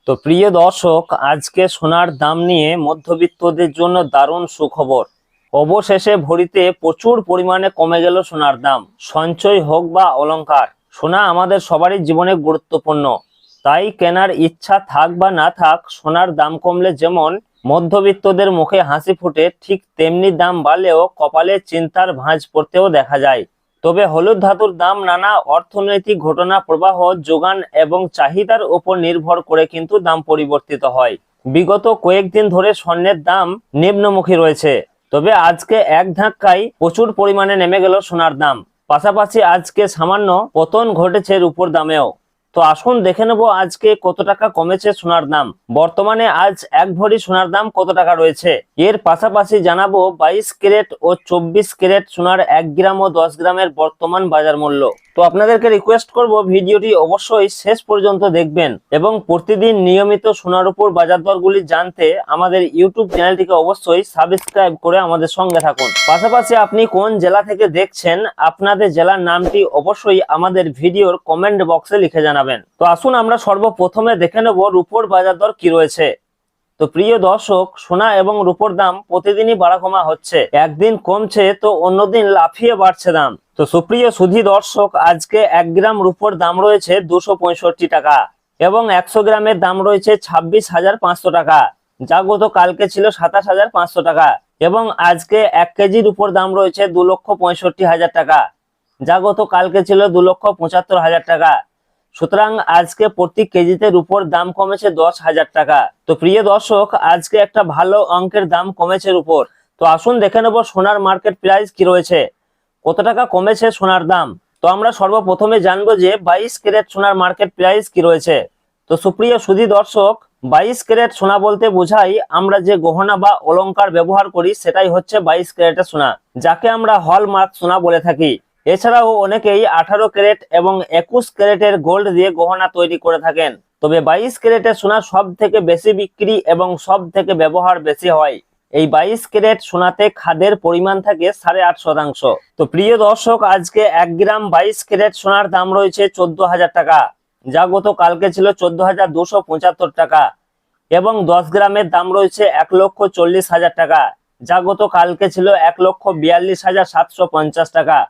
তো প্রিয় দর্শক, আজকে সোনার দাম নিয়ে মধ্যবিত্তদের জন্য দারুণ সুখবর। অবশেষে ভরিতে প্রচুর পরিমাণে কমে গেল সোনার দাম। সঞ্চয় হোক বা অলংকার, সোনা আমাদের সবারই জীবনে গুরুত্বপূর্ণ। তাই কেনার ইচ্ছা থাক বা না থাক, সোনার দাম কমলে যেমন মধ্যবিত্তদের মুখে হাসি ফোটে, ঠিক তেমনি দাম বাড়লেও কপালে চিন্তার ভাঁজ পড়তেও দেখা যায়। তবে হলুদ ধাতুর দাম নানা অর্থনৈতিক ঘটনা, প্রবাহ, যোগান এবং চাহিদার উপর নির্ভর করে কিন্তু দাম পরিবর্তিত হয়। বিগত কয়েকদিন ধরে স্বর্ণের দাম নিম্নমুখী রয়েছে, তবে আজকে এক ধাক্কায় প্রচুর পরিমাণে নেমে গেল সোনার দাম। পাশাপাশি আজকে সামান্য পতন ঘটেছে রূপোর দামেও। তো আসুন দেখে নেব আজকে কত টাকা কমেছে সোনার দাম। বর্তমানে আজ এক ভরি সোনার দাম কত টাকা রয়েছে। এর পাশাপাশি জানাবো 22 ক্যারেট ও 24 ক্যারেট সোনার 1 গ্রাম ও 10 গ্রামের বর্তমান বাজার মূল্য। তো আপনাদেরকে রিকোয়েস্ট করব ভিডিওটি অবশ্যই শেষ পর্যন্ত দেখবেন এবং প্রতিদিন নিয়মিত সোনার উপর বাজার দরগুলি জানতে আমাদের ইউটিউব চ্যানেলটিকে অবশ্যই সাবস্ক্রাইব করে আমাদের সঙ্গে থাকুন। পাশাপাশি আপনি কোন জেলা থেকে দেখছেন, আপনাদের জেলার নামটি অবশ্যই আমাদের ভিডিওর কমেন্ট বক্সে লিখে জানাবেন। তো আসুন আমরা সর্বপ্রথমে দেখে নেব রূপোর বাজার দর কি রয়েছে। তো প্রিয় দর্শক, সোনা এবং রূপোর দাম প্রতিদিনই বাড়া কমা হচ্ছে। একদিন কমছে তো অন্যদিন লাফিয়ে বাড়ছে দাম। তো সুপ্রিয় সুধী দর্শক, আজকে 1 গ্রাম রূপোর দাম রয়েছে 265 টাকা এবং 100 গ্রামের দাম রয়েছে 26,500 টাকা, যা গত কালকে ছিল 27,500 টাকা। এবং আজকে 1 কেজি রূপোর দাম রয়েছে 2,65,000 টাকা, যা গত কালকে ছিল 2,75,000 টাকা। সুতরাং আজকে প্রতি কেজিতে রূপোর দাম কমেছে 10,000 টাকা। তো প্রিয় দর্শক, আজকে একটা ভালো অঙ্কের দাম কমেছে রূপোর। তো আসুন দেখে নেব সোনার মার্কেট প্রাইস কি রয়েছে, কত টাকা কমেছে সোনার দাম। তো আমরা সর্বপ্রথমে জানবো যে 22 ক্যারেট সোনার মার্কেট প্রাইস কি রয়েছে। তো সুপ্রিয় সুধী দর্শক, 22 ক্যারেট সোনা বলতে বোঝাই আমরা যে গহনা বা অলংকার ব্যবহার করি সেটাই হচ্ছে 22 ক্যারেটের সোনা, যাকে আমরা হলমার্ক সোনা বলে থাকি। এছাড়াও অনেকেই 18 ক্যারেট এবং 21 ক্যারেটের গোল্ড দিয়ে গহনা তৈরি করে থাকেন। তবে 22 ক্যারেটের সোনা সব থেকে বেশি বিক্রি এবং সব থেকে ব্যবহার বেশি হয়। এই 22 ক্যারেট সোনাতে খাদের পরিমাণ থাকে 8.5%। তো প্রিয় দর্শক, আজকে 1 গ্রাম 22 ক্যারেট সোনার দাম রয়েছে 14,000 টাকা, যা গত কালকে ছিল 14,275 টাকা। এবং 10 গ্রামের দাম রয়েছে 1,40,000 টাকা, যা গত কালকে ছিল 1,42,750 টাকা।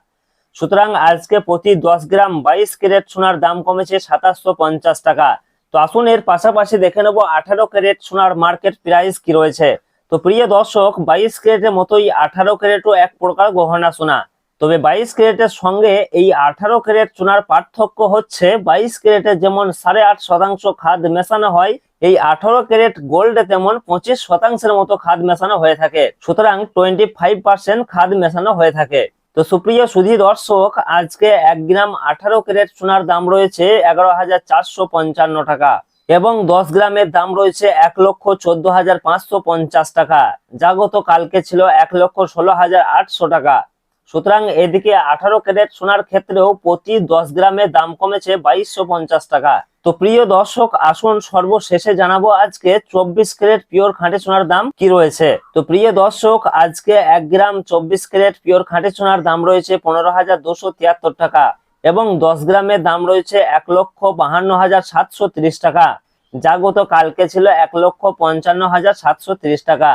সুতরাং আজকে প্রতি 10 গ্রাম 22 ক্যারেট সোনার দাম কমেছে 2750 টাকা। তো আসুন এর পাশাপাশি দেখে নেব 18 ক্যারেট সোনার মার্কেট প্রাইস কি রয়েছে। তো প্রিয় দর্শক, 22 ক্যারেটের মতোই 18 ক্যারেটও এক প্রকার গহনা সোনা। তবে 22 ক্যারেটের সঙ্গে এই 18 ক্যারেট সোনার পার্থক্য হচ্ছে 22 ক্যারেটে যেমন 8.5% খাদ মেশানো হয়, এই 18 ক্যারেট গোল্ডে তেমন 25%-এর মতো খাদ মেশানো হয়ে থাকে। সুতরাং 25% খাদ মেশানো হয়ে থাকে। তো সুপ্রিয় সুধী দর্শক, আজকে 1 গ্রাম 18 ক্যারেট সোনার দাম রয়েছে 11,455 টাকা এবং 10 গ্রামের দাম রয়েছে 1,14,550 টাকা, যা গত কালকে ছিল 1,16,800 টাকা। সুতরাং এদিকে 18 ক্যারেট সোনার ক্ষেত্রেও প্রতি 10 গ্রামের দাম কমেছে 2,250 টাকা। তো প্রিয় দর্শক, আসুন সর্বশেষে জানাবো আজকে 24 ক্যারেট পিওর খাঁটি সোনার দাম কি রয়েছে। তো প্রিয় দর্শক, আজকে 1 গ্রাম 24 ক্যারেট পিওর খাঁটি সোনার দাম রয়েছে 15,273 টাকা এবং 10 গ্রামের দাম রয়েছে 1,52,730 টাকা, যা গত কালকে ছিল 1,55,730 টাকা।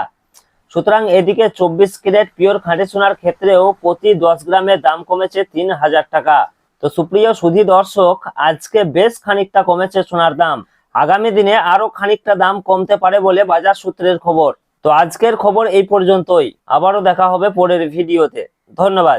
সুতরাং এদিকে 24 ক্যারেট পিওর খাঁটি সোনার ক্ষেত্রেও প্রতি 10 গ্রামের দাম কমেছে 3,000 টাকা। তো সুপ্রিয় সুধী দর্শক, আজকে বেশ খানিকটা কমেছে সোনার দাম। আগামী দিনে আরো খানিকটা দাম কমতে পারে বলে বাজার সূত্রের খবর। তো আজকের খবর এই পর্যন্তই, আবারও দেখা হবে পরের ভিডিওতে। ধন্যবাদ।